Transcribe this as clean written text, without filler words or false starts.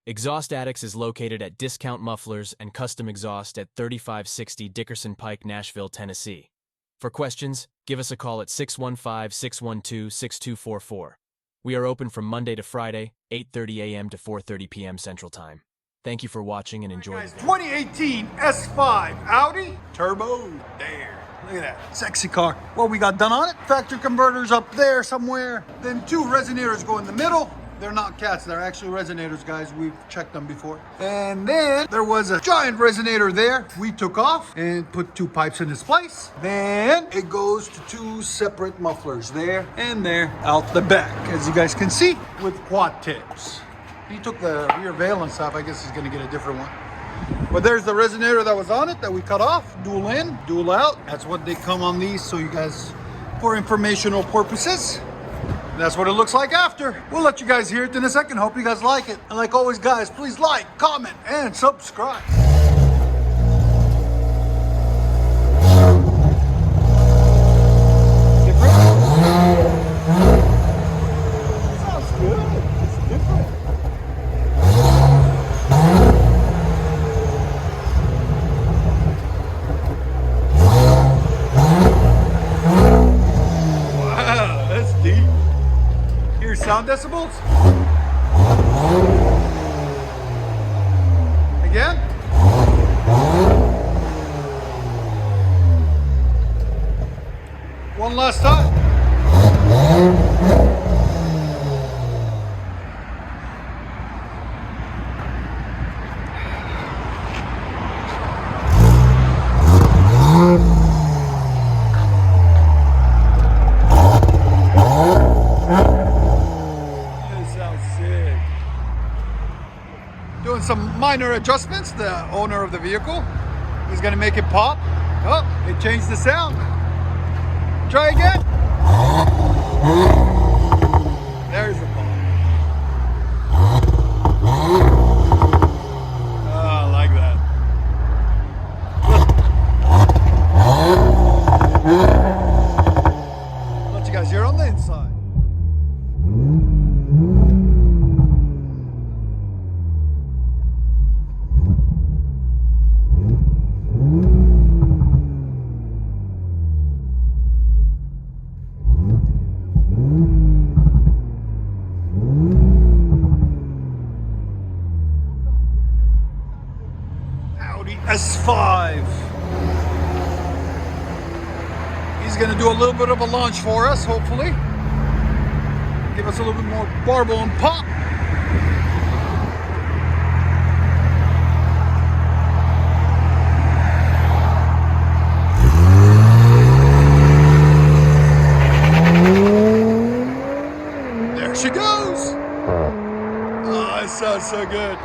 Exhaust Addicts is located at Discount Mufflers and Custom Exhaust at 3560 Dickerson Pike, Nashville, Tennessee. For questions, give us a call at 615-612-6244. We are open from Monday to Friday, 8:30 a.m. to 4:30 p.m. Central Time. Thank you for watching and enjoy the video. 2018 S5 Audi Turbo. There. Look at that. Sexy car. What we got done on it? Factory converters up there somewhere. Then two resonators go in the middle. They're not cats, they're actually resonators, guys. We've checked them before. And then there was a giant resonator there. We took off and put two pipes in its place. Then it goes to two separate mufflers there and there out the back, as you guys can see, with quad tips. He took the rear valence off. I guess he's gonna get a different one. But there's the resonator that was on it that we cut off. Dual in, dual out. That's what they come on these, so you guys, for informational purposes. That's what it looks like after. We'll let you guys hear it in a second. Hope you guys like it. And like always, guys, please like, comment, and subscribe. Different? Sounds good. It's different. Wow, that's deep. Here's sound decibels. Again. One last time. Doing some minor adjustments. The owner of the vehicle is going to make it pop. Oh, it changed the sound. Try again. There's the pop. Oh, I like that. Let you guys hear on the inside. Audi S5. He's going to do a little bit of a launch for us, hopefully. Give us a little bit more barble and pop. There she goes. Oh, it sounds so good.